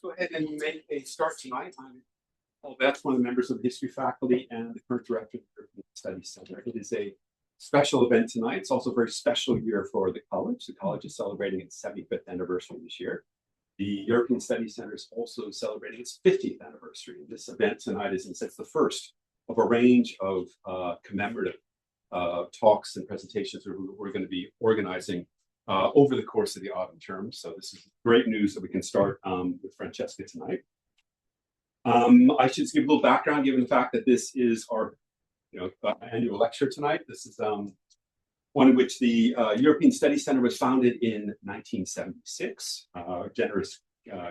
let's go ahead and make a start tonight. I'm Paul Betts, one of the members of the history faculty and the current director of the European Studies Center. It is a special event tonight. It's also a very special year for the college. The college is celebrating its 75th anniversary this year. The European Studies Center is also celebrating its 50th anniversary. This event tonight is, in a sense, the first of a range of commemorative talks and presentations we're going to be organizing over the course of the autumn term. So this is great news that we can start with Franziska tonight. I should just give a little background, given the fact that this is our annual lecture tonight. This is one in which the European Studies Center was founded in 1976, a generous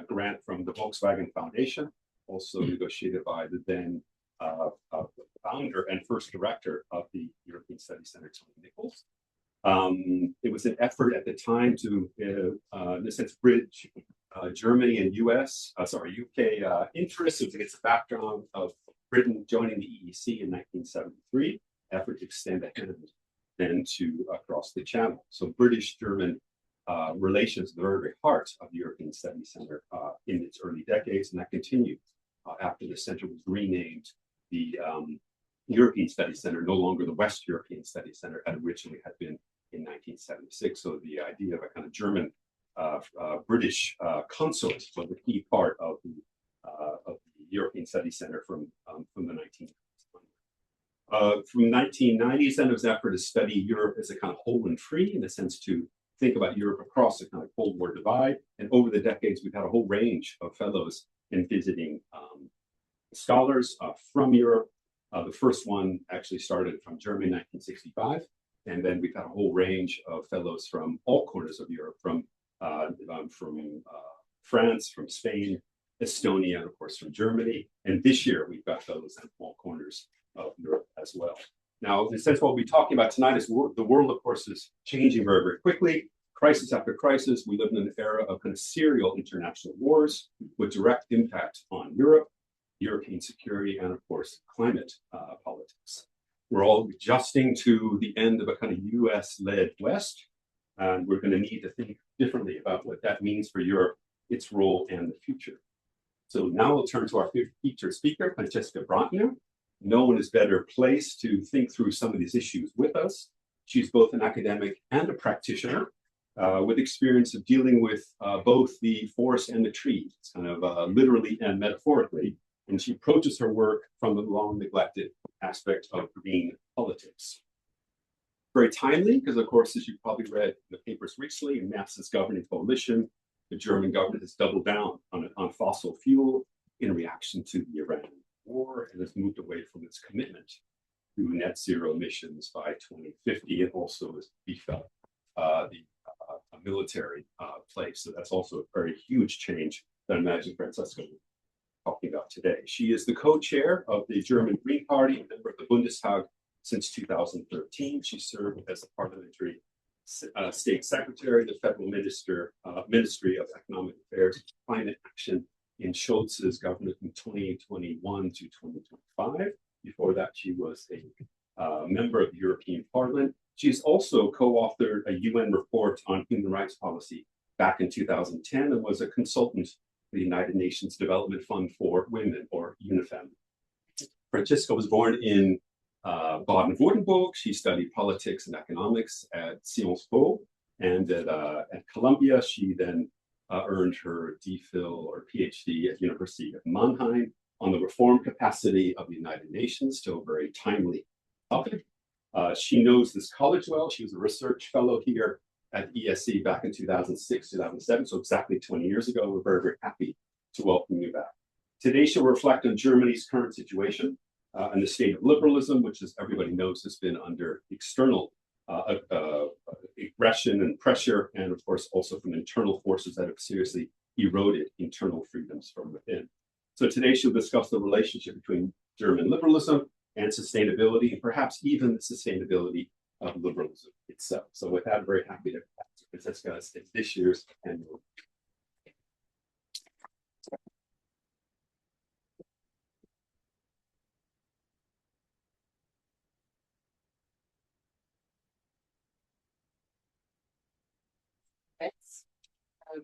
grant from the Volkswagen Foundation, also negotiated by the then founder and first director of the European Studies Center, Tony Nichols. It was an effort at the time to, in a sense, bridge Germany and UK interests against the background of Britain joining the EEC in 1973, effort to extend a hand then to across the channel. So British-German relations are the very, very heart of the European Studies Center in its early decades, and that continued after the center was renamed the European Studies Center, no longer the West European Studies Center, as originally had been in 1976. So the idea of a kind of German British consort was a key part of the European Studies Center from the 1990s. From 1990s, then, it was an effort to study Europe as a kind of whole and free, in a sense to think about Europe across the kind of Cold War divide. And over the decades, we've had a whole range of fellows in visiting scholars from Europe. The first one actually started from Germany in 1965. And then we've had a whole range of fellows from all corners of Europe, from France, from Spain, Estonia, and of course from Germany. And this year, we've got fellows in all corners of Europe as well. Now, in a sense, what we'll be talking about tonight is the world, of course, is changing very, very quickly. Crisis after crisis, we live in an era of kind of serial international wars with direct impact on Europe, European security, and of course, climate politics. We're all adjusting to the end of a kind of US-led West, and we're going to need to think differently about what that means for Europe, its role, and the future. So now we'll turn to our featured speaker, Franziska Brantner. No one is better placed to think through some of these issues with us. She's both an academic and a practitioner with experience of dealing with both the forest and the trees, kind of literally and metaphorically. And she approaches her work from the long neglected aspect of green politics. Very timely, because of course, as you've probably read in the papers recently, in NASA's governing coalition, the German government has doubled down on fossil fuel in reaction to the Iranian war and has moved away from its commitment to net zero emissions by 2050, and also has beefed up the military place. So that's also a very huge change that I imagine Franziska will be talking about today. She is the co-chair of the German Green Party, a member of the Bundestag since 2013. She served as the parliamentary state secretary, the federal Ministry of Economic Affairs and Climate Action in Scholz's government from 2021 to 2025. Before that, she was a member of the European Parliament. She's also co-authored a UN report on human rights policy back in 2010 and was a consultant for the United Nations Development Fund for Women, or UNIFEM. Franziska was born in Baden-Württemberg. She studied politics and economics at Sciences Po, and at Columbia, she then earned her DPhil or PhD at the University of Mannheim on the reform capacity of the United Nations, still a very timely topic. She knows this college well. She was a research fellow here at ESC back in 2006, 2007, so exactly 20 years ago. We're very, very happy to welcome you back. Today, she'll reflect on Germany's current situation and the state of liberalism, which, as everybody knows, has been under external aggression and pressure, and of course, also from internal forces that have seriously eroded internal freedoms from within. So today, she'll discuss the relationship between German liberalism and sustainability, and perhaps even the sustainability of liberalism itself. So with that, I'm very happy to discuss this year's annual.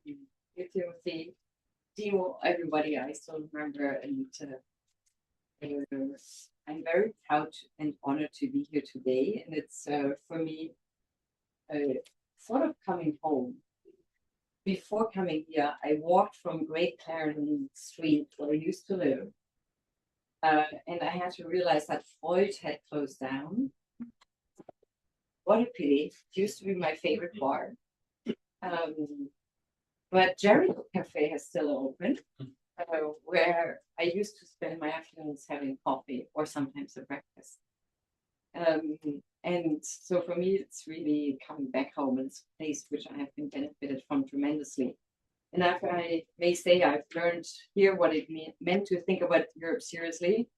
You Timothy. Dear everybody, I still remember, and I'm very proud and honored to be here today. And it's for me sort of coming home. Before coming here, I walked from Great Clarendon Street where I used to live, and I had to realize that Freud had closed down. What a pity! It used to be my favorite bar. But Jericho Cafe has still open, where I used to spend my afternoons having coffee or sometimes a breakfast. And so for me, it's really coming back home. It's a place which I have been benefited from tremendously. And after I may say I've learned here what it meant to think about Europe seriously,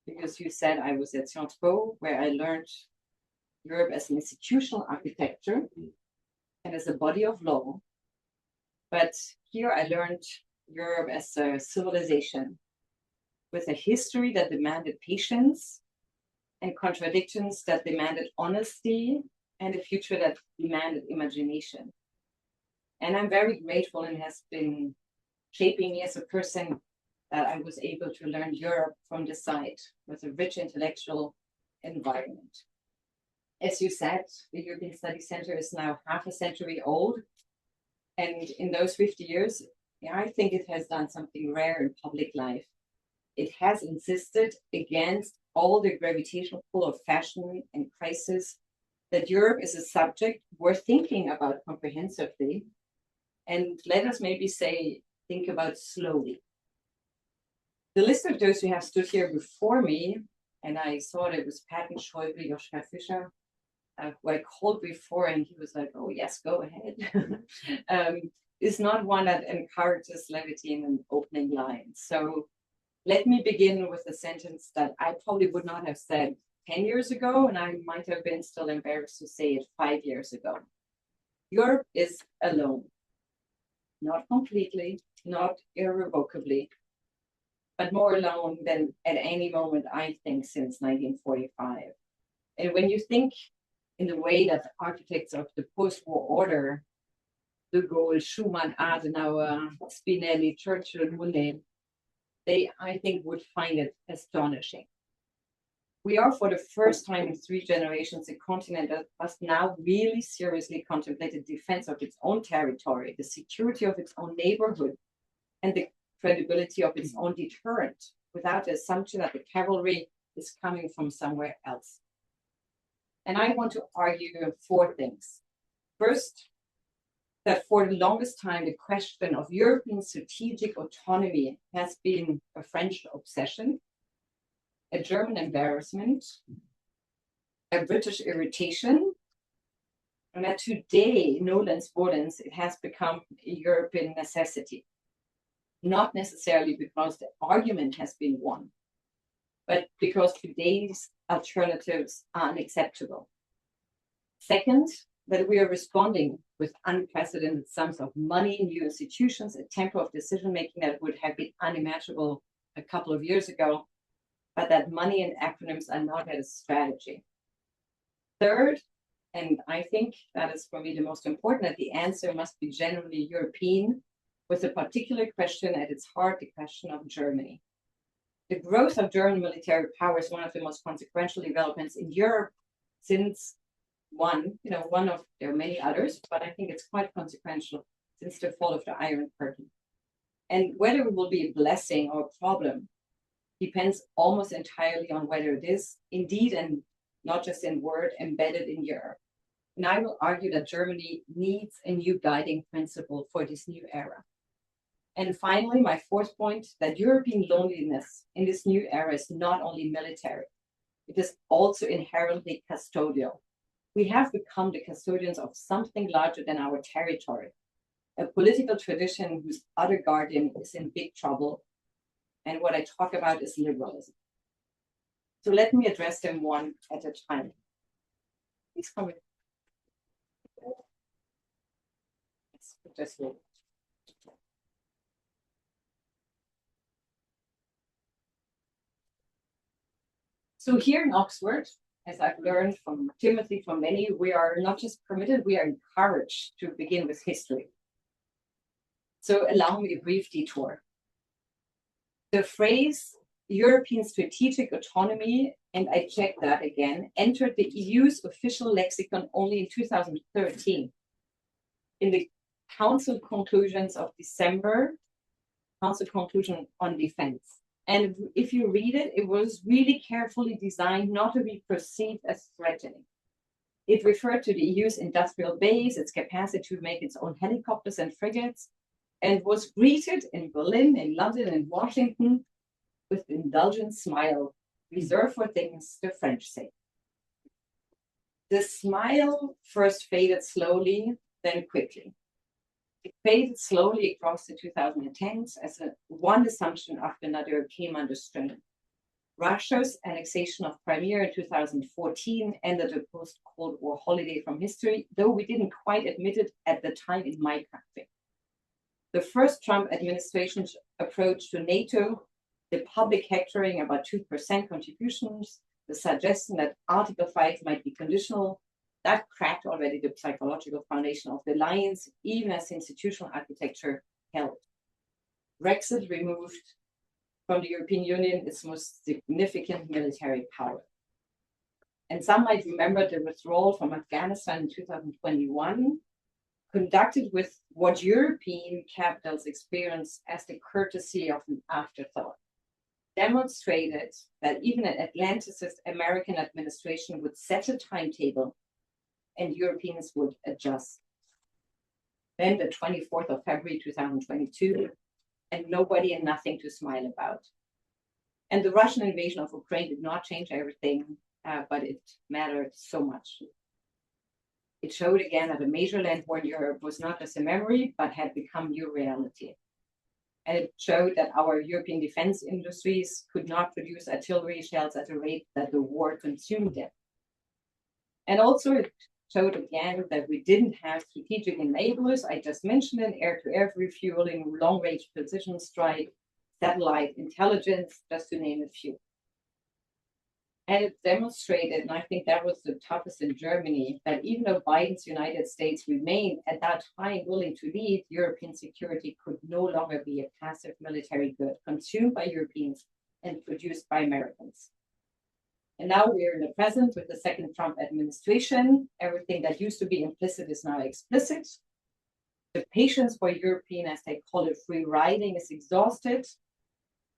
because you said I was at Sciences Po, where I learned Europe as an institutional architecture and as a body of law. But here I learned Europe as a civilization with a history that demanded patience and contradictions that demanded honesty and a future that demanded imagination. And I'm very grateful and has been shaping me as a person that I was able to learn Europe from the side with a rich intellectual environment. As you said, the European Studies Center is now half a century old. And in those 50 years, I think it has done something rare in public life. It has insisted against all the gravitational pull of fashion and crisis that Europe is a subject worth thinking about comprehensively. And let us maybe say, think about slowly. The list of those who have stood here before me, and I saw it was Patton, Schäuble, Joschka Fischer, who I called before, and he was like, oh, yes, go ahead, is not one that encourages levity in an opening line. So let me begin with a sentence that I probably would not have said 10 years ago, and I might have been still embarrassed to say it 5 years ago. Europe is alone. Not completely, not irrevocably, but more alone than at any moment, I think, since 1945. And when you think in the way that the architects of the post-war order, De Gaulle, Schumann, Adenauer, Spinelli, Churchill, Monet, they, I think, would find it astonishing. We are, for the first time in 3 generations, a continent that must now really seriously contemplate the defense of its own territory, the security of its own neighborhood, and the credibility of its own deterrent, without the assumption that the cavalry is coming from somewhere else. And I want to argue 4 things. First, that for the longest time, the question of European strategic autonomy has been a French obsession, a German embarrassment, a British irritation, and that today, nolens volens, it has become a European necessity. Not necessarily because the argument has been won, but because today's alternatives are unacceptable. Second, that we are responding with unprecedented sums of money, new institutions, a tempo of decision-making that would have been unimaginable a couple of years ago, but that money and acronyms are not a strategy. Third, and I think that is for me the most important, that the answer must be genuinely European, with a particular question at its heart, the question of Germany. The growth of German military power is one of the most consequential developments in Europe since there are many others, but I think it's quite consequential since the fall of the Iron Curtain. And whether it will be a blessing or a problem depends almost entirely on whether it is indeed, and not just in word, embedded in Europe. And I will argue that Germany needs a new guiding principle for this new era. And finally, my 4th point, that European loneliness in this new era is not only military, it is also inherently custodial. We have become the custodians of something larger than our territory, a political tradition whose other guardian is in big trouble. And what I talk about is liberalism. So let me address them one at a time. Please come in. Let's put this way. So here in Oxford, as I've learned from Timothy, from many, we are not just permitted, we are encouraged to begin with history. So allow me a brief detour. The phrase European strategic autonomy, and I checked that again, entered the EU's official lexicon only in 2013. In the Council conclusions of December, Council conclusion on defense. And if you read it, it was really carefully designed not to be perceived as threatening. It referred to the EU's industrial base, its capacity to make its own helicopters and frigates, and was greeted in Berlin, in London, and Washington with an indulgent smile, reserved for things the French say. The smile first faded slowly, then quickly. It faded slowly across the 2010s as one assumption after another came under strain. Russia's annexation of Crimea in 2014 ended a post-Cold War holiday from history, though we didn't quite admit it at the time in my country. The first Trump administration's approach to NATO, the public hectoring about 2% contributions, the suggestion that Article 5 might be conditional, that cracked already the psychological foundation of the alliance, even as institutional architecture held. Brexit removed from the European Union its most significant military power. And some might remember the withdrawal from Afghanistan in 2021, conducted with what European capitals experienced as the courtesy of an afterthought, demonstrated that even an Atlanticist American administration would set a timetable and Europeans would adjust. Then the 24th of February 2022, and nobody and nothing to smile about. And the Russian invasion of Ukraine did not change everything, but it mattered so much. It showed again that a major land war in Europe was not just a memory, but had become new reality. And it showed that our European defense industries could not produce artillery shells at a rate that the war consumed them. And also it showed again that we didn't have strategic enablers. I just mentioned it, air-to-air refueling, long-range precision strike, satellite intelligence, just to name a few. And it demonstrated, and I think that was the toughest in Germany, that even though Biden's United States remained at that time willing to lead, European security could no longer be a passive military good consumed by Europeans and produced by Americans. And now we're in the present with the second Trump administration. Everything that used to be implicit is now explicit. The patience for European, as they call it, free riding is exhausted.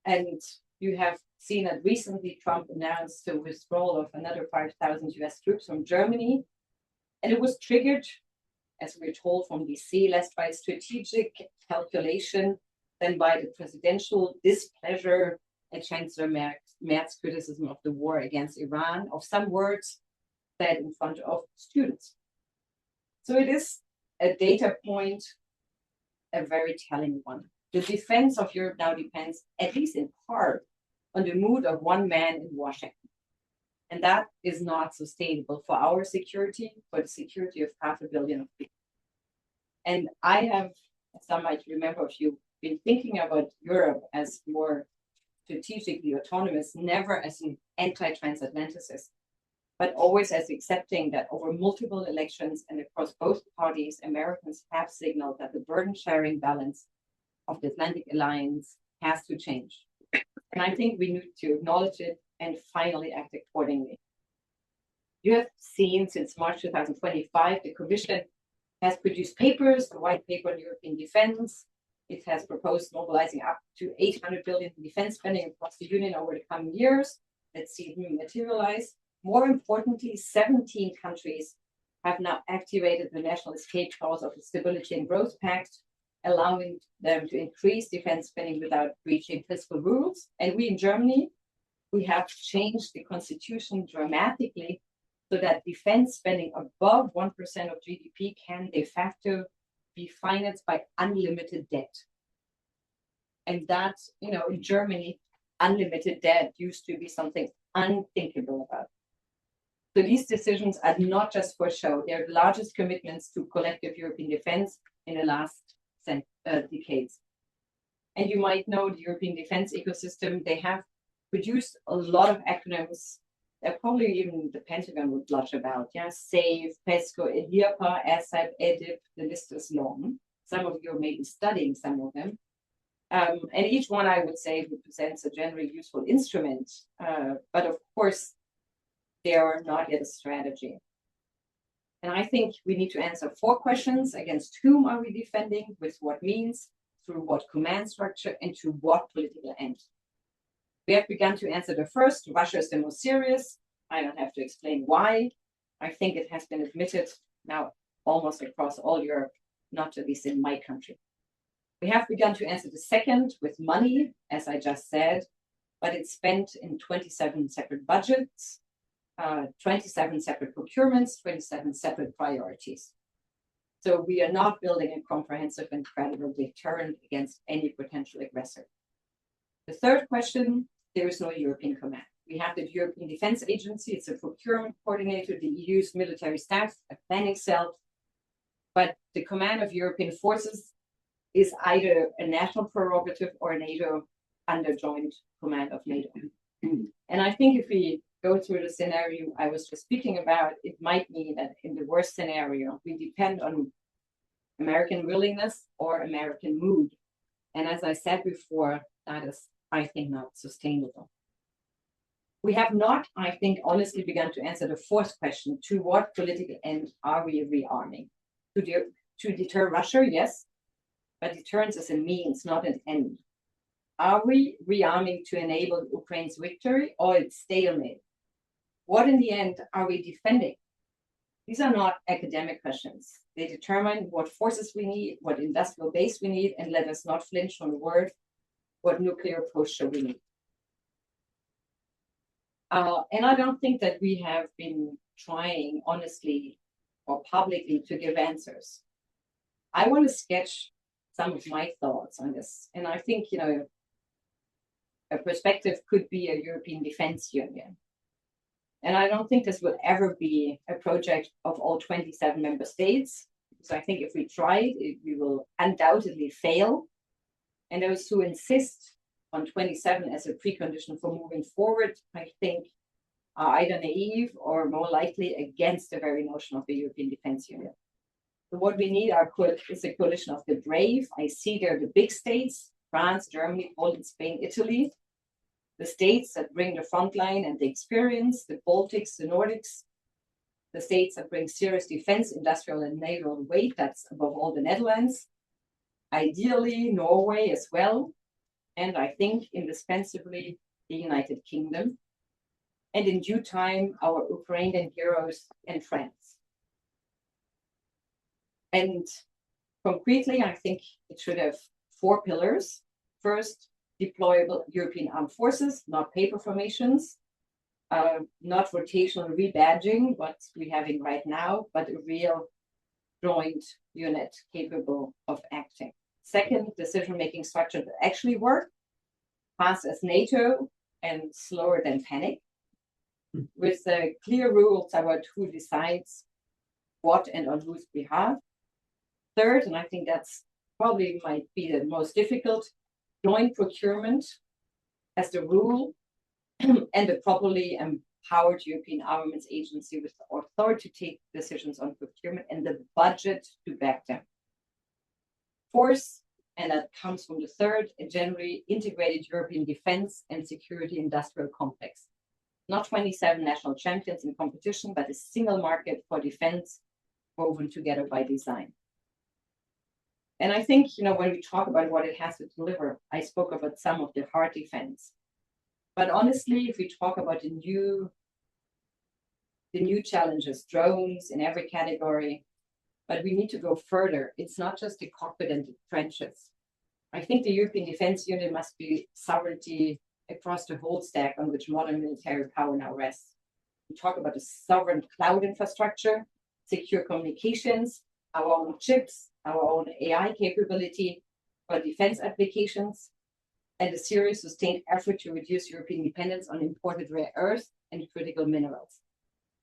And you have seen that recently Trump announced the withdrawal of another 5,000 US troops from Germany. And it was triggered, as we're told from DC, less by strategic calculation than by the presidential displeasure at Chancellor Merz's criticism of the war against Iran, of some words said in front of students. So it is a data point, a very telling one. The defense of Europe now depends, at least in part, on the mood of one man in Washington. And that is not sustainable for our security, for the security of 500 million people. And I have, some might remember, if you've been thinking about Europe as more strategically autonomous, never as an anti-transatlanticist, but always as accepting that over multiple elections and across both parties, Americans have signaled that the burden-sharing balance of the Atlantic Alliance has to change. And I think we need to acknowledge it and finally act accordingly. You have seen since March 2025, the Commission has produced papers, the White Paper on European Defense. It has proposed mobilizing up to 800 billion in defense spending across the Union over the coming years. Let's see it materialize. More importantly, 17 countries have now activated the National Escape Clause of the Stability and Growth Pact, allowing them to increase defense spending without breaching fiscal rules. And we in Germany, we have changed the constitution dramatically so that defense spending above 1% of GDP can de facto be financed by unlimited debt. And that, in Germany, unlimited debt used to be something unthinkable about. So these decisions are not just for show. They're the largest commitments to collective European defense in the last decades. And you might know the European defense ecosystem, they have produced a lot of acronyms that probably even the Pentagon would blush about. Yeah, SAFE, PESCO, EDIRPA, ASAP, EDIP, the list is long. Some of you may be studying some of them. And each one, I would say, represents a generally useful instrument. But of course, they are not yet a strategy. And I think we need to answer 4 questions. Against whom are we defending? With what means? Through what command structure? And to what political end? We have begun to answer the first. Russia is the most serious. I don't have to explain why. I think it has been admitted now almost across all Europe, not at least in my country. We have begun to answer the second with money, as I just said, but it's spent in 27 separate budgets, 27 separate procurements, 27 separate priorities. So we are not building a comprehensive and credible deterrent against any potential aggressor. The third question, there is no European command. We have the European Defense Agency. It's a procurement coordinator, the EU's military staff, a planning cell. But the command of European forces is either a national prerogative or a NATO under joint command of NATO. And I think if we go through the scenario I was just speaking about, it might mean that in the worst scenario, we depend on American willingness or American mood. And as I said before, that is, I think, not sustainable. We have not, I think, honestly begun to answer the fourth question: to what political end are we rearming? To deter Russia, yes, but deterrence is a means, not an end. Are we rearming to enable Ukraine's victory or its stalemate? What in the end are we defending? These are not academic questions. They determine what forces we need, what industrial base we need, and let us not flinch from the word, what nuclear posture we need. And I don't think that we have been trying honestly or publicly to give answers. I want to sketch some of my thoughts on this. And I think, a perspective could be a European Defense Union. And I don't think this will ever be a project of all 27 member states. Because I think if we try it, we will undoubtedly fail. And those who insist on 27 as a precondition for moving forward, I think, are either naive or more likely against the very notion of the European Defense Union. So what we need is a coalition of the brave. I see there the big states: France, Germany, Poland, Spain, Italy. The states that bring the front line and the experience, the Baltics, the Nordics. The states that bring serious defense, industrial and naval weight, that's above all the Netherlands. Ideally, Norway as well. And I think indispensably the United Kingdom. And in due time, our Ukrainian heroes and friends. And concretely, I think it should have 4 pillars. First, deployable European armed forces, not paper formations, not rotational rebadging, what we're having right now, but a real joint unit capable of acting. Second, decision-making structure that actually work, fast as NATO and slower than panic, with clear rules about who decides what and on whose behalf. Third, and I think that's probably might be the most difficult, joint procurement as the rule and a properly empowered European Armaments Agency with the authority to take decisions on procurement and the budget to back them. Fourth, and that comes from the third, a generally integrated European defense and security industrial complex. Not 27 national champions in competition, but a single market for defense woven together by design. And I think, when we talk about what it has to deliver, I spoke about some of the hard defense. But honestly, if we talk about the new challenges, drones in every category, but we need to go further. It's not just the cockpit and the trenches. I think the European Defense Union must be sovereignty across the whole stack on which modern military power now rests. We talk about a sovereign cloud infrastructure, secure communications, our own chips, our own AI capability for defense applications, and a serious sustained effort to reduce European dependence on imported rare earths and critical minerals.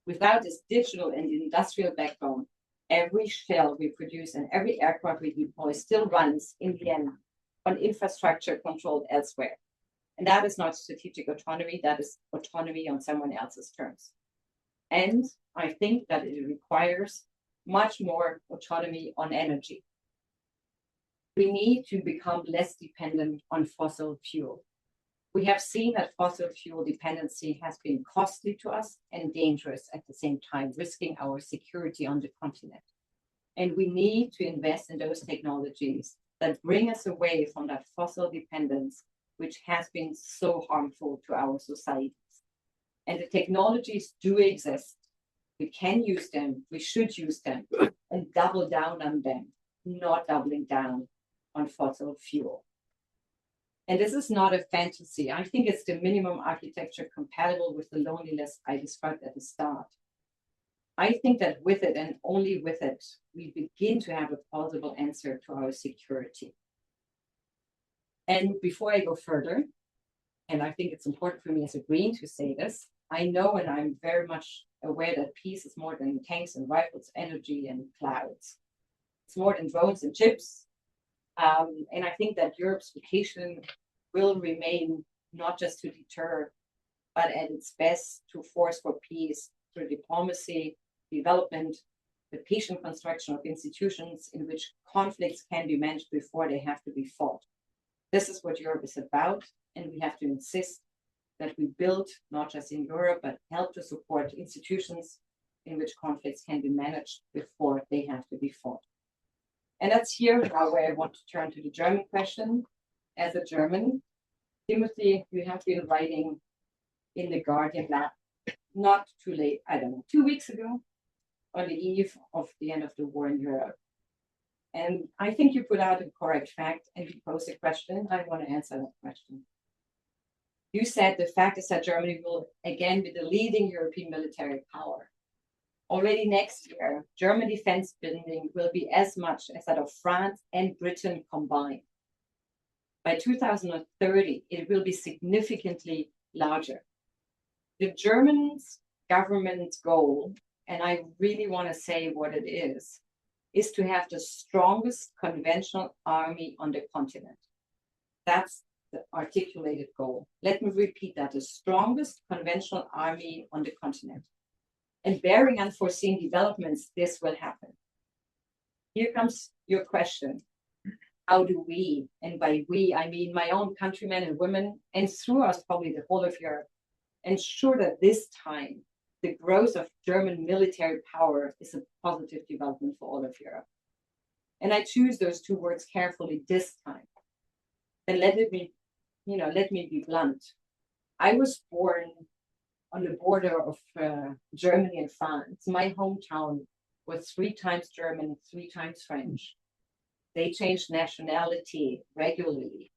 Without this digital and industrial backbone, every shell we produce and every aircraft we deploy still runs, in the end, on infrastructure controlled elsewhere. And that is not strategic autonomy, that is autonomy on someone else's terms. And I think that it requires much more autonomy on energy. We need to become less dependent on fossil fuel. We have seen that fossil fuel dependency has been costly to us and dangerous at the same time, risking our security on the continent. And we need to invest in those technologies that bring us away from that fossil dependence, which has been so harmful to our societies. And the technologies do exist. We can use them, we should use them, and double down on them, not doubling down on fossil fuel. And this is not a fantasy. I think it's the minimum architecture compatible with the loneliness I described at the start. I think that with it, and only with it, we begin to have a plausible answer to our security. And before I go further, and I think it's important for me as a Green to say this, I know and I'm very much aware that peace is more than tanks and rifles, energy and clouds. It's more than drones and chips. And I think that Europe's vocation will remain not just to deter, but at its best to force for peace through diplomacy, development, the patient construction of institutions in which conflicts can be managed before they have to be fought. This is what Europe is about, and we have to insist that we build, not just in Europe, but help to support institutions in which conflicts can be managed before they have to be fought. And that's here now where I want to turn to the German question. As a German, Timothy, you have been writing in the Guardian not too late, I don't know, 2 weeks ago, on the eve of the end of the war in Europe. And I think you put out a correct fact and you posed a question. I want to answer that question. You said the fact is that Germany will again be the leading European military power. Already next year, German defense spending will be as much as that of France and Britain combined. By 2030, it will be significantly larger. The German government's goal, and I really want to say what it is to have the strongest conventional army on the continent. That's the articulated goal. Let me repeat that, the strongest conventional army on the continent. And barring unforeseen developments, this will happen. Here comes your question. How do we, and by we, I mean my own countrymen and women, and through us probably the whole of Europe, ensure that this time the growth of German military power is a positive development for all of Europe? And I choose those two words carefully this time. Then let me be blunt. I was born on the border of Germany and France. My hometown was 3 times German, 3 times French. They changed nationality regularly.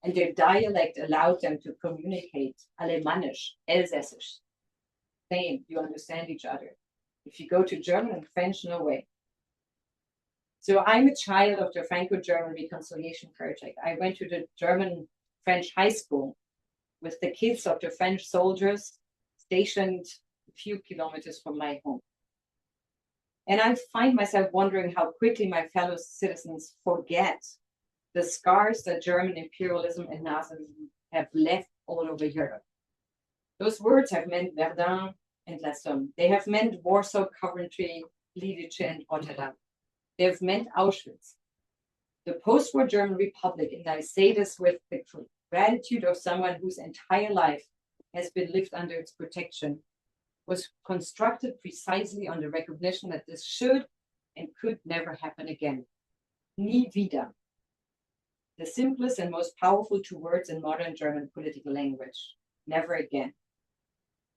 And their dialect allowed them to communicate Alemannisch, Elsässisch. Same, you understand each other. If you go to German and French, no way. So I'm a child of the Franco-German Reconciliation Project. I went to the German-French high school with the kids of the French soldiers stationed a few kilometers from my home. And I find myself wondering how quickly my fellow citizens forget the scars that German imperialism and Nazism have left all over Europe. Those words have meant Verdun and La Somme. They have meant Warsaw, Coventry, Lidice, and Rotterdam. They have meant Auschwitz. The post-war German Republic, and I say this with the gratitude of someone whose entire life has been lived under its protection, was constructed precisely on the recognition that this should and could never happen again. Nie wieder. The simplest and most powerful 2 words in modern German political language. Never again.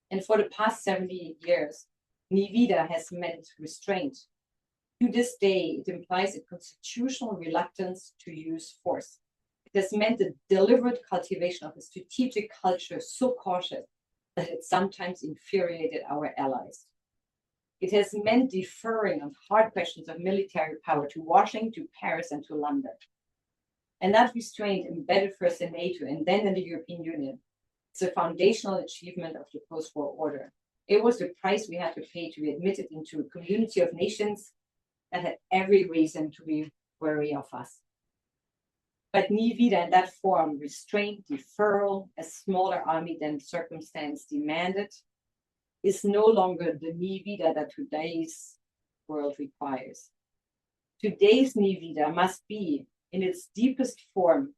And for the past 70 years, nie wieder has meant restraint. To this day, it implies a constitutional reluctance to use force. It has meant the deliberate cultivation of a strategic culture so cautious that it sometimes infuriated our allies. It has meant deferring on hard questions of military power to Washington, to Paris, and to London. And that restraint, embedded first in NATO and then in the European Union, is a foundational achievement of the post-war order. It was the price we had to pay to be admitted into a community of nations that had every reason to be wary of us. But nie wieder in that form, restraint, deferral, a smaller army than circumstance demanded, is no longer the nie wieder that today's world requires. Today's nie wieder must be in its deepest form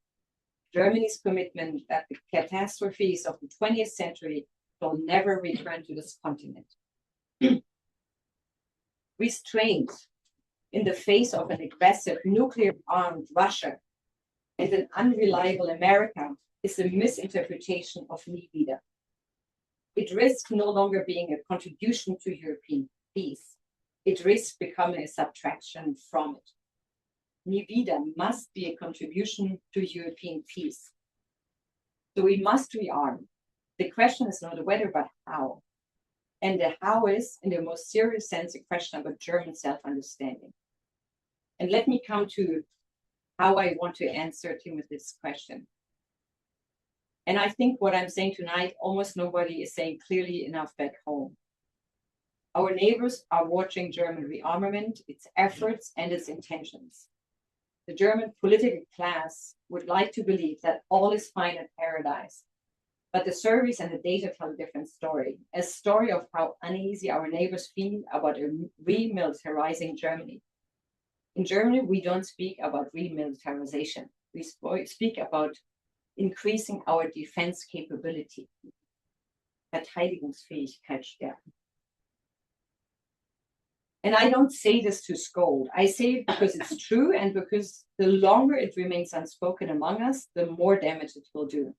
Germany's commitment that the catastrophes of the 20th century will never return to this continent. Restraint in the face of an aggressive nuclear-armed Russia and an unreliable America is a misinterpretation of Nie wieder. It risks no longer being a contribution to European peace. It risks becoming a subtraction from it. Nie wieder must be a contribution to European peace. So we must rearm. The question is not whether, but how. And the how is, in the most serious sense, a question about German self-understanding. And let me come to how I want to answer Timothy's question. And I think what I'm saying tonight, almost nobody is saying clearly enough back home. Our neighbors are watching German rearmament, its efforts, and its intentions. The German political class would like to believe that all is fine in paradise. But the surveys and the data tell a different story, a story of how uneasy our neighbors feel about a remilitarizing Germany. In Germany, we don't speak about remilitarization. We speak about increasing our defense capability. Verteidigungsfähigkeit stärken. And I don't say this to scold. I say it because it's true and because the longer it remains unspoken among us, the more damage it will do.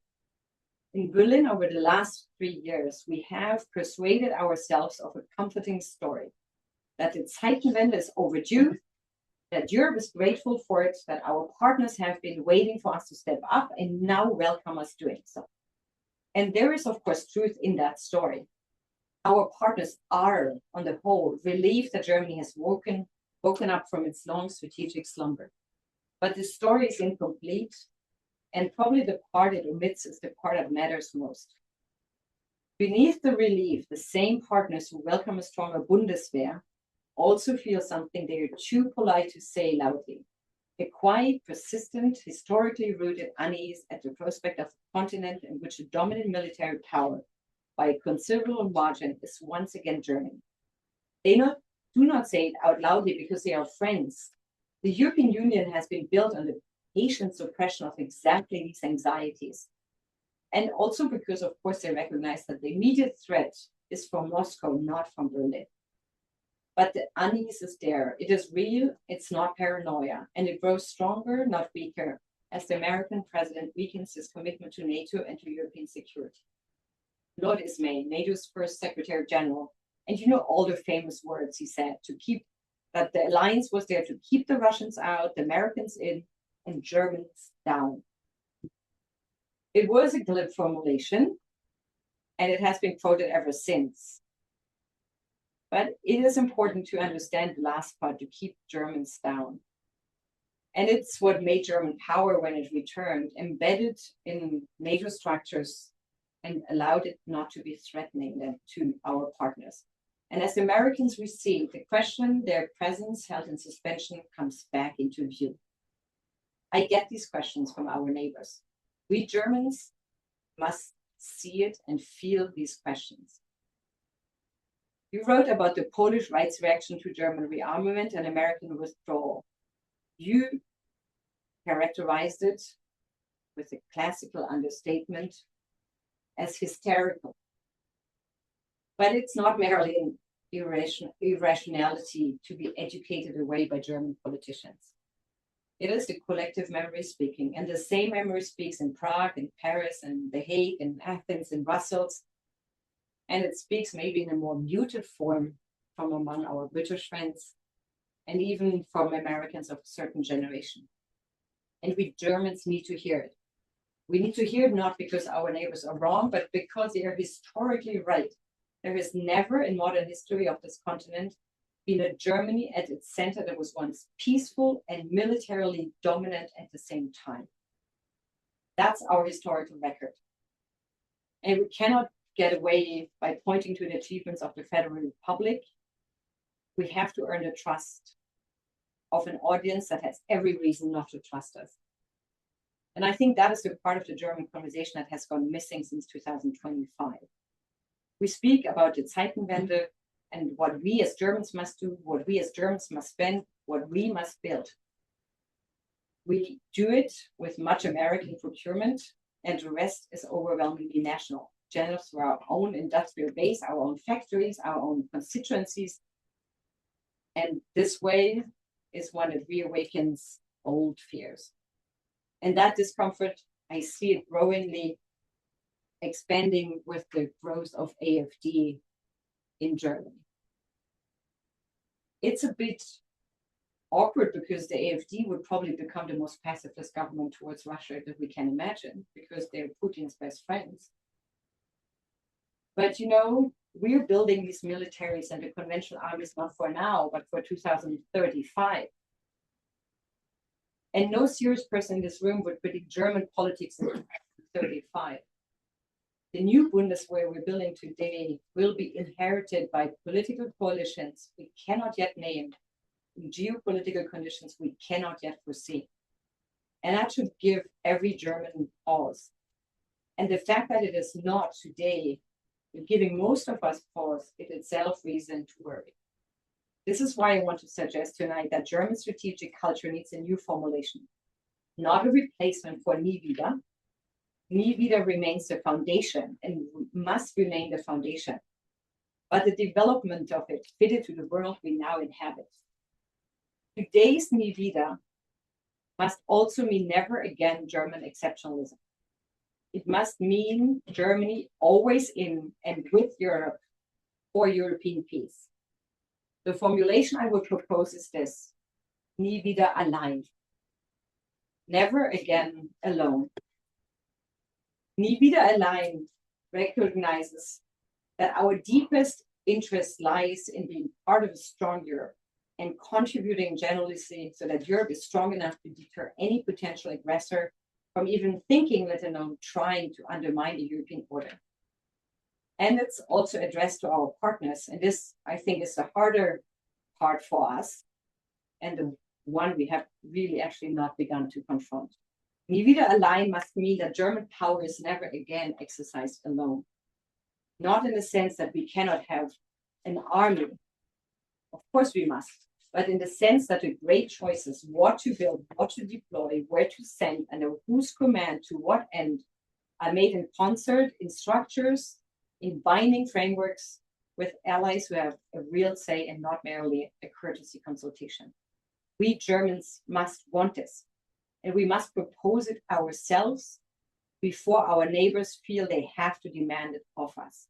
In Berlin, over the last 3 years, we have persuaded ourselves of a comforting story, that the Zeitenwende is overdue, that Europe is grateful for it, that our partners have been waiting for us to step up and now welcome us doing so. And there is, of course, truth in that story. Our partners are, on the whole, relieved that Germany has woken up from its long strategic slumber. But the story is incomplete, and probably the part it omits is the part that matters most. Beneath the relief, the same partners who welcome a stronger Bundeswehr also feel something they are too polite to say loudly. A quiet, persistent, historically rooted unease at the prospect of a continent in which a dominant military power by a considerable margin is once again Germany. They do not say it out loudly because they are friends. The European Union has been built on the patient suppression of exactly these anxieties. And also because, of course, they recognize that the immediate threat is from Moscow, not from Berlin. But the unease is there. It is real, it's not paranoia, and it grows stronger, not weaker, as the American president weakens his commitment to NATO and to European security. Lord Ismay, NATO's first Secretary General, and you know all the famous words he said, that the alliance was there to keep the Russians out, the Americans in, and Germans down. It was a glib formulation, and it has been quoted ever since. But it is important to understand the last part, to keep Germans down. And it's what made German power when it returned, embedded in NATO structures and allowed it not to be threatening them to our partners. And as Americans recede, the question their presence held in suspension comes back into view. I get these questions from our neighbors. We Germans must see it and feel these questions. You wrote about the Polish rights reaction to German rearmament and American withdrawal. You characterized it with a classical understatement as hysterical. But it's not merely an irrationality to be educated away by German politicians. It is the collective memory speaking, and the same memory speaks in Prague, in Paris, and The Hague, in Athens, in Brussels. And it speaks maybe in a more muted form from among our British friends, and even from Americans of a certain generation. And we Germans need to hear it. We need to hear it not because our neighbors are wrong, but because they are historically right. There has never in modern history of this continent been a Germany at its center that was once peaceful and militarily dominant at the same time. That's our historical record. And we cannot get away by pointing to the achievements of the Federal Republic. We have to earn the trust of an audience that has every reason not to trust us. And I think that is the part of the German conversation that has gone missing since 2025. We speak about the Zeitenwende and what we as Germans must do, what we as Germans must spend, what we must build. We do it with much American procurement, and the rest is overwhelmingly national, channeled through our own industrial base, our own factories, our own constituencies. And this way is one that reawakens old fears. And that discomfort, I see it growingly expanding with the growth of AfD in Germany. It's a bit awkward because the AfD would probably become the most pacifist government towards Russia that we can imagine, because they're Putin's best friends. But we're building these militaries and the conventional armies not for now, but for 2035. And no serious person in this room would predict German politics in 2035. The new Bundeswehr we're building today will be inherited by political coalitions we cannot yet name, in geopolitical conditions we cannot yet foresee. And that should give every German pause. And the fact that it is not today, giving most of us pause, is itself reason to worry. This is why I want to suggest tonight that German strategic culture needs a new formulation, not a replacement for Nie wieder. Nie wieder remains the foundation and must remain the foundation, but the development of it fitted to the world we now inhabit. Today's Nie wieder must also mean never again German exceptionalism. It must mean Germany always in and with Europe for European peace. The formulation I would propose is this: Nie wieder allein. Never again alone. Nie wieder allein recognizes that our deepest interest lies in being part of a strong Europe and contributing generously so that Europe is strong enough to deter any potential aggressor from even thinking, let alone trying to undermine the European order. And it's also addressed to our partners. And this, I think, is the harder part for us, and the one we have really actually not begun to confront. Nie wieder allein must mean that German power is never again exercised alone. Not in the sense that we cannot have an army. Of course we must. But in the sense that the great choices, what to build, what to deploy, where to send, and whose command to what end, are made in concert, in structures, in binding frameworks, with allies who have a real say and not merely a courtesy consultation. We Germans must want this, and we must propose it ourselves before our neighbors feel they have to demand it of us.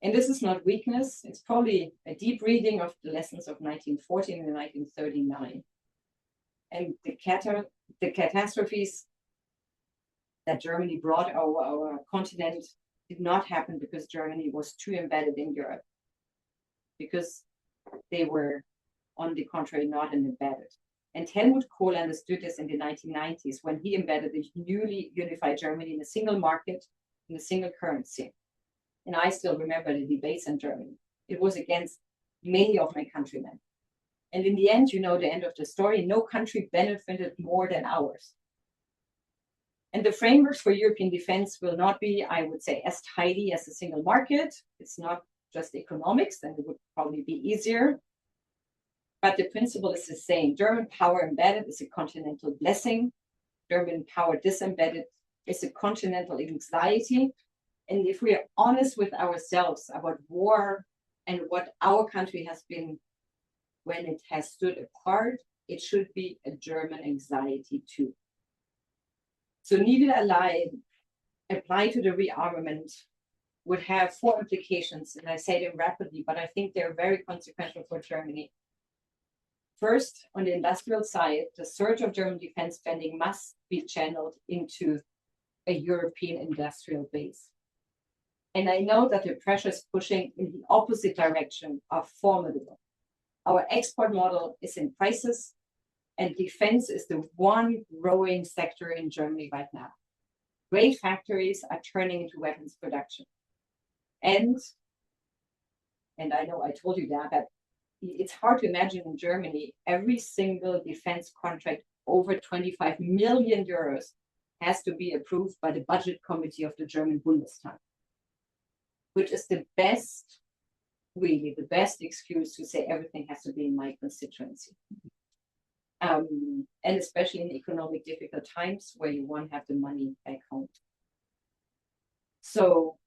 And this is not weakness. It's probably a deep reading of the lessons of 1914 and 1939. And the catastrophes that Germany brought our continent did not happen because Germany was too embedded in Europe, because they were, on the contrary, not embedded. And Helmut Kohl understood this in the 1990s when he embedded the newly unified Germany in a single market, in a single currency. And I still remember the debates in Germany. It was against many of my countrymen. And in the end, the end of the story, no country benefited more than ours. And the frameworks for European defense will not be, I would say, as tidy as a single market. It's not just economics, then it would probably be easier. But the principle is the same. German power embedded is a continental blessing. German power disembedded is a continental anxiety. And if we are honest with ourselves about war and what our country has been when it has stood apart, it should be a German anxiety too. So Nie wieder allein, applied to the rearmament, would have 4 implications, and I say them rapidly, but I think they're very consequential for Germany. First, on the industrial side, the surge of German defense spending must be channeled into a European industrial base. And I know that the pressures pushing in the opposite direction are formidable. Our export model is in crisis, and defense is the one growing sector in Germany right now. Great factories are turning into weapons production. And I know I told you that it's hard to imagine in Germany, every single defense contract over 25 million euros has to be approved by the budget committee of the German Bundestag, which is the best, really the best excuse to say everything has to be in my constituency. And especially in economic difficult times where you won't have the money back home. So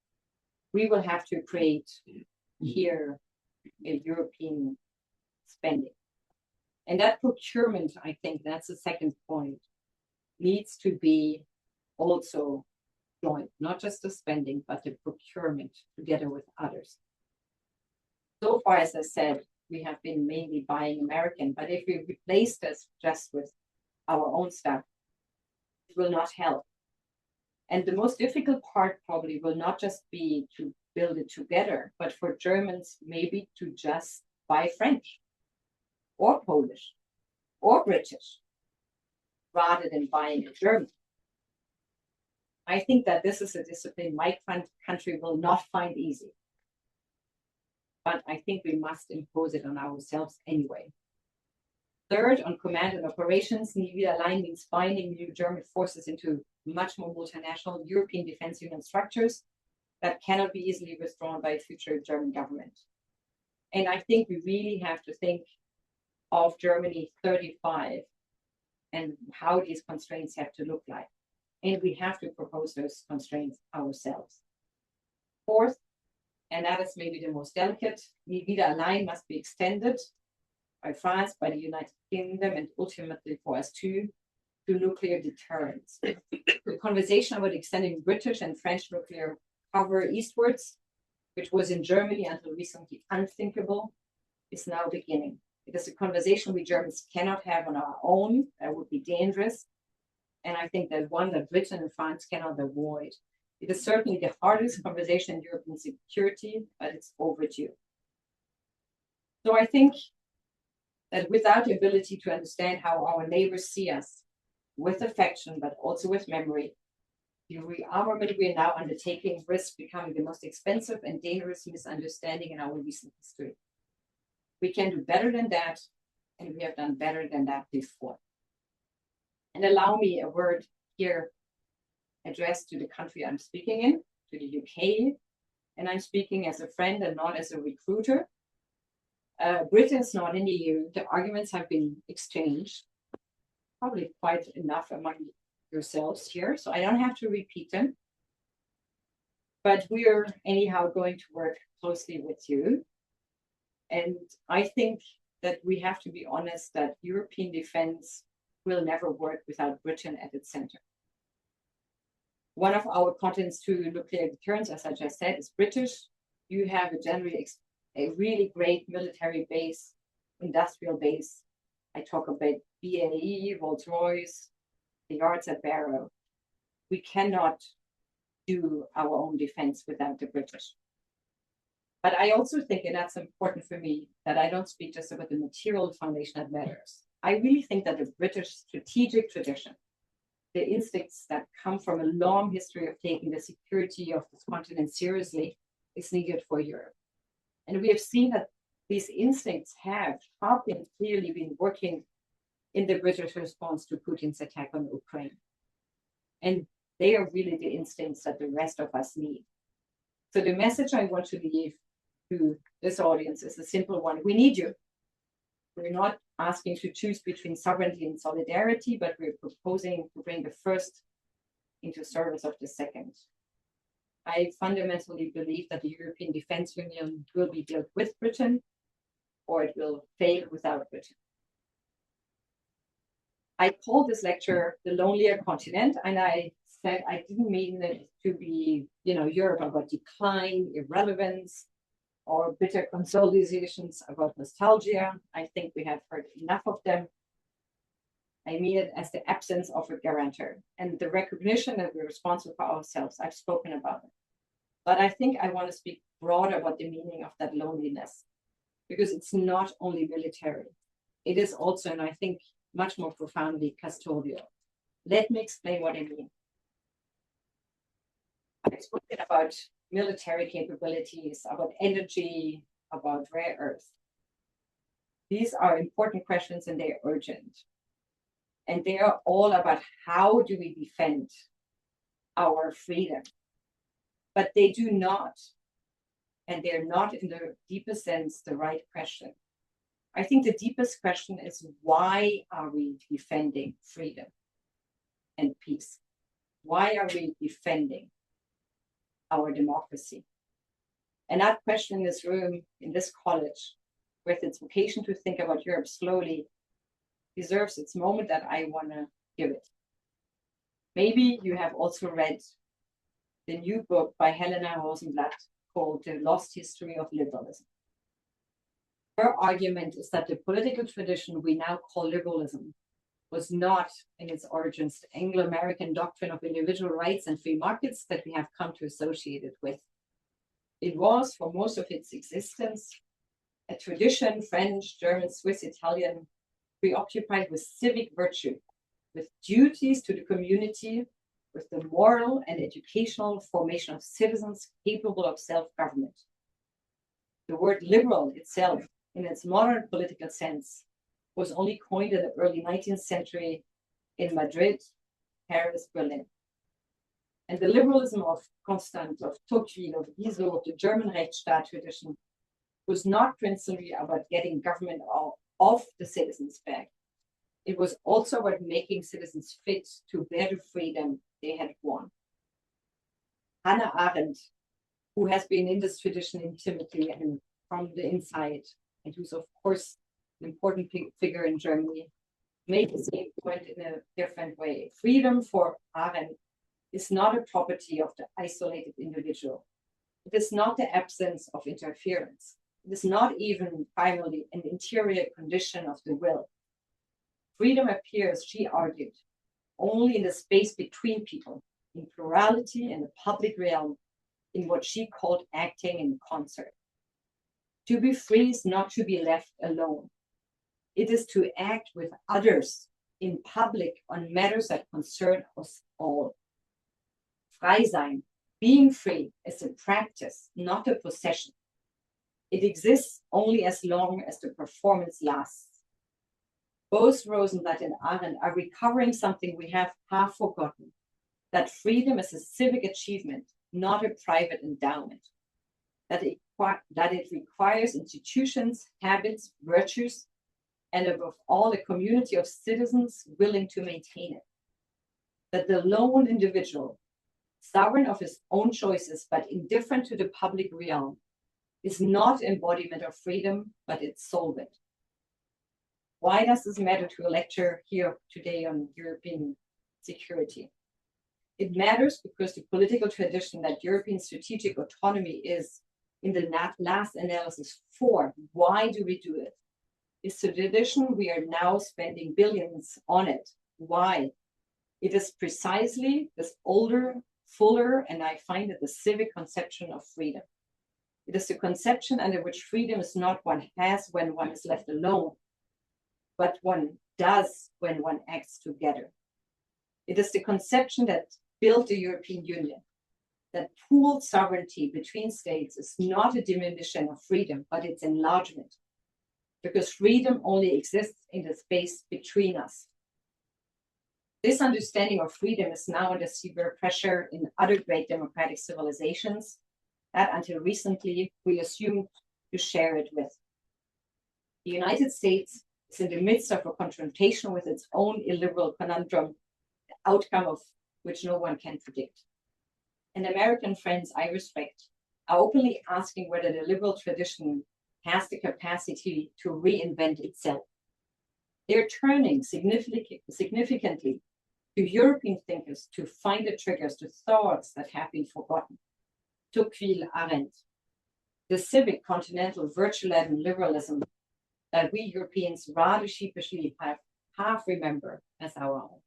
we will have to create here a European spending. And that procurement, I think that's the second point, needs to be also joint, not just the spending, but the procurement together with others. So far, as I said, we have been mainly buying American, but if we replace this just with our own stuff, it will not help. And the most difficult part probably will not just be to build it together, but for Germans, maybe to just buy French or Polish or British rather than buying a German. I think that this is a discipline my country will not find easy. But I think we must impose it on ourselves anyway. Third, on command and operations, Nie Wiederleihen means binding new German forces into much more multinational European defense union structures that cannot be easily withdrawn by a future German government. And I think we really have to think of Germany 35 and how these constraints have to look like. And we have to propose those constraints ourselves. Fourth, and that is maybe the most delicate, Nie Wiederleihen must be extended by France, by the United Kingdom, and ultimately for us too, to nuclear deterrence. The conversation about extending British and French nuclear cover eastwards, which was in Germany until recently unthinkable, is now beginning. It is a conversation we Germans cannot have on our own. That would be dangerous. And I think that one that Britain and France cannot avoid. It is certainly the hardest conversation in European security, but it's overdue. So I think that without the ability to understand how our neighbors see us, with affection, but also with memory, the rearmament we are now undertaking risks becoming the most expensive and dangerous misunderstanding in our recent history. We can do better than that, and we have done better than that before. And allow me a word here addressed to the country I'm speaking in, to the UK, and I'm speaking as a friend and not as a recruiter. Britain is not in the EU. The arguments have been exchanged, probably quite enough among yourselves here, so I don't have to repeat them. But we are anyhow going to work closely with you. And I think that we have to be honest that European defense will never work without Britain at its center. One of our continents to nuclear deterrence, as I just said, is British. You have a really great military base, industrial base. I talk about BAE, Rolls-Royce, the yards at Barrow. We cannot do our own defense without the British. But I also think, and that's important for me, that I don't speak just about the material foundation that matters. I really think that the British strategic tradition, the instincts that come from a long history of taking the security of this continent seriously, is needed for Europe. And we have seen that these instincts have been clearly been working in the British response to Putin's attack on Ukraine. And they are really the instincts that the rest of us need. So the message I want to leave to this audience is a simple one. We need you. We're not asking to choose between sovereignty and solidarity, but we're proposing to bring the first into service of the second. I fundamentally believe that the European Defence Union will be built with Britain, or it will fail without Britain. I called this lecture The Lonelier Continent, and I said I didn't mean it to be, Europe about decline, irrelevance, or bitter consolidations about nostalgia. I think we have heard enough of them. I mean it as the absence of a guarantor and the recognition that we're responsible for ourselves. I've spoken about it. But I think I want to speak broader about the meaning of that loneliness, because it's not only military. It is also, and I think much more profoundly, custodial. Let me explain what I mean. I've spoken about military capabilities, about energy, about rare earth. These are important questions and they're urgent. And they are all about how do we defend our freedom. But they do not, and they're not in the deepest sense, the right question. I think the deepest question is, why are we defending freedom and peace? Why are we defending our democracy? And that question in this room, in this college, with its vocation to think about Europe slowly, deserves its moment that I want to give it. Maybe you have also read the new book by Helena Rosenblatt called The Lost History of Liberalism. Her argument is that the political tradition we now call liberalism was not in its origins the Anglo-American doctrine of individual rights and free markets that we have come to associate it with. It was, for most of its existence, a tradition, French, German, Swiss, Italian, preoccupied with civic virtue, with duties to the community, with the moral and educational formation of citizens capable of self-government. The word liberal itself, in its modern political sense, was only coined in the early 19th century in Madrid, Paris, Berlin. And the liberalism of Constant, of Tocqueville, of Guizot, of the German Rechtsstaat tradition was not principally about getting government off the citizens' back. It was also about making citizens fit to bear the freedom they had won. Hannah Arendt, who has been in this tradition intimately and from the inside, and who's of course an important figure in Germany, made the same point in a different way. Freedom for Arendt is not a property of the isolated individual. It is not the absence of interference. It is not even primarily an interior condition of the will. Freedom appears, she argued, only in the space between people, in plurality in the public realm, in what she called acting in concert. To be free is not to be left alone. It is to act with others in public on matters that concern us all. Frei sein, being free, is a practice, not a possession. It exists only as long as the performance lasts. Both Rosenblatt and Arendt are recovering something we have half forgotten, that freedom is a civic achievement, not a private endowment, that it requires institutions, habits, virtues, and above all, a community of citizens willing to maintain it. That the lone individual, sovereign of his own choices but indifferent to the public realm, is not embodiment of freedom, but its solvent. Why does this matter to a lecture here today on European security? It matters because the political tradition that European strategic autonomy is, in the last analysis, for why do we do it? It's the tradition we are now spending billions on it. Why? It is precisely this older, fuller, and I find it the civic conception of freedom. It is the conception under which freedom is not one has when one is left alone, but one does when one acts together. It is the conception that built the European Union, that pooled sovereignty between states is not a diminution of freedom, but its enlargement, because freedom only exists in the space between us. This understanding of freedom is now under severe pressure in other great democratic civilizations that until recently we assumed to share it with. The United States is in the midst of a confrontation with its own illiberal conundrum, the outcome of which no one can predict. And American friends I respect are openly asking whether the liberal tradition has the capacity to reinvent itself. They're turning significantly to European thinkers to find the triggers to thoughts that have been forgotten. Tocqueville, Arendt, the civic continental virtue-laden liberalism that we Europeans rather sheepishly have half remember as our own.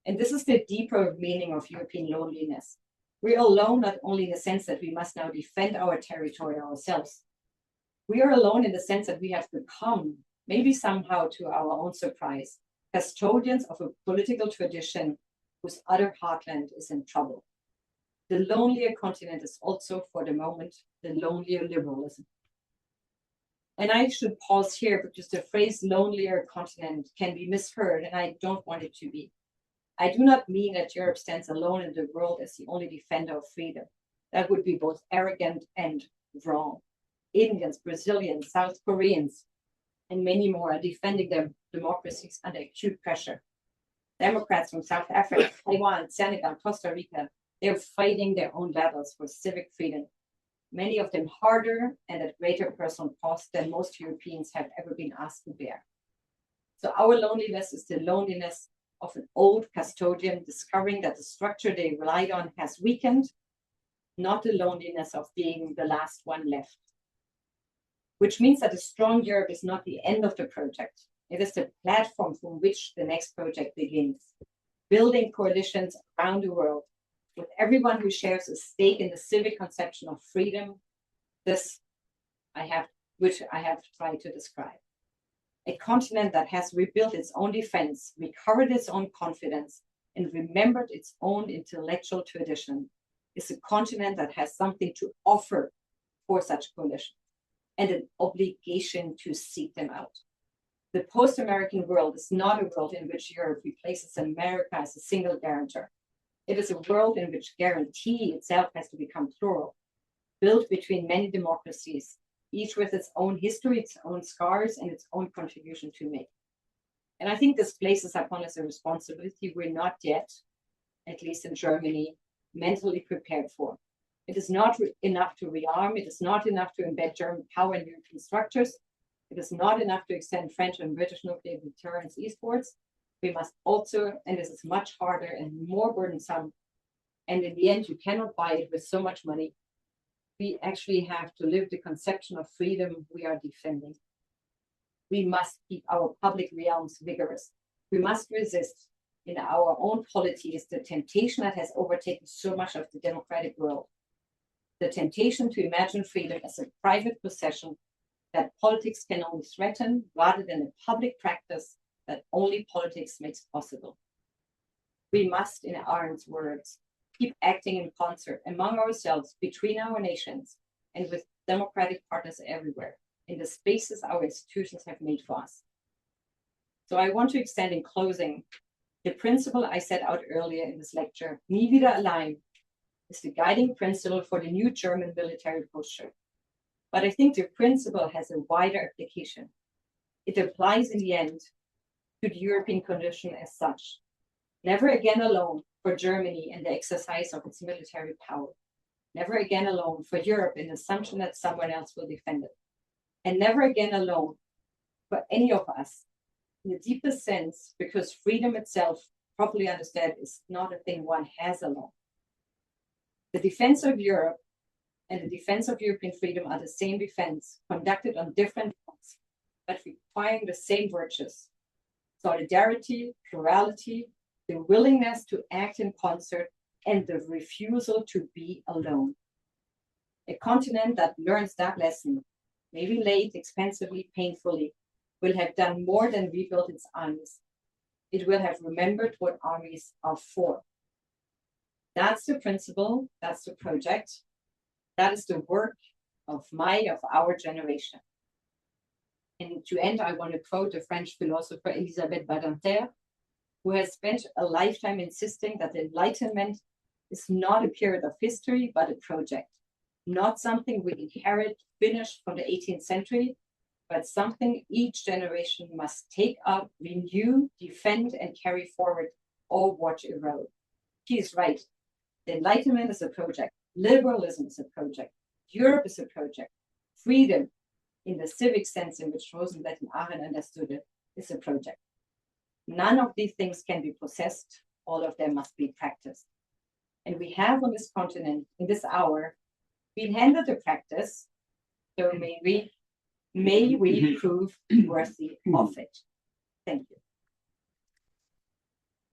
And this is the deeper meaning of European loneliness. We are alone not only in the sense that we must now defend our territory ourselves. We are alone in the sense that we have become, maybe somehow to our own surprise, custodians of a political tradition whose other heartland is in trouble. The lonelier continent is also, for the moment, the lonelier liberalism. And I should pause here because the phrase lonelier continent can be misheard, and I don't want it to be. I do not mean that Europe stands alone in the world as the only defender of freedom. That would be both arrogant and wrong. Indians, Brazilians, South Koreans, and many more are defending their democracies under acute pressure. Democrats from South Africa, Taiwan, Senegal, Costa Rica, they're fighting their own battles for civic freedom, many of them harder and at greater personal cost than most Europeans have ever been asked to bear. So our loneliness is the loneliness of an old custodian discovering that the structure they relied on has weakened, not the loneliness of being the last one left. Which means that a strong Europe is not the end of the project. It is the platform from which the next project begins. Building coalitions around the world with everyone who shares a stake in the civic conception of freedom, which I have tried to describe. A continent that has rebuilt its own defense, recovered its own confidence, and remembered its own intellectual tradition is a continent that has something to offer for such coalitions and an obligation to seek them out. The post-American world is not a world in which Europe replaces America as a single guarantor. It is a world in which guarantee itself has to become plural, built between many democracies, each with its own history, its own scars, and its own contribution to make. And I think this places upon us a responsibility we're not yet, at least in Germany, mentally prepared for. It is not enough to rearm. It is not enough to embed German power in European structures. It is not enough to extend French and British nuclear deterrence eastwards. We must also, and this is much harder and more burdensome, and in the end, you cannot buy it with so much money. We actually have to live the conception of freedom we are defending. We must keep our public realms vigorous. We must resist in our own polities the temptation that has overtaken so much of the democratic world. The temptation to imagine freedom as a private possession that politics can only threaten rather than a public practice that only politics makes possible. We must, in Arendt's words, keep acting in concert among ourselves, between our nations, and with democratic partners everywhere, in the spaces our institutions have made for us. So I want to extend in closing the principle I set out earlier in this lecture, Nie wieder allein, is the guiding principle for the new German military posture. But I think the principle has a wider application. It applies in the end to the European condition as such. Never again alone for Germany in the exercise of its military power. Never again alone for Europe in the assumption that someone else will defend it. And never again alone for any of us in the deepest sense, because freedom itself, properly understood, is not a thing one has alone. The defense of Europe and the defense of European freedom are the same defense, conducted on different fronts, but requiring the same virtues: solidarity, plurality, the willingness to act in concert, and the refusal to be alone. A continent that learns that lesson, maybe late, expensively, painfully, will have done more than rebuild its armies. It will have remembered what armies are for. That's the principle, that's the project, that is the work of our generation. And to end, I want to quote the French philosopher Elisabeth Badinter, who has spent a lifetime insisting that the Enlightenment is not a period of history, but a project. Not something we inherit finished from the 18th century, but something each generation must take up, renew, defend, and carry forward, or watch erode. He is right. The Enlightenment is a project. Liberalism is a project. Europe is a project. Freedom, in the civic sense in which Rosenblatt and Arendt understood it, is a project. None of these things can be possessed. All of them must be practiced. And we have on this continent, in this hour, been handed the practice, so may we prove worthy of it. Thank you.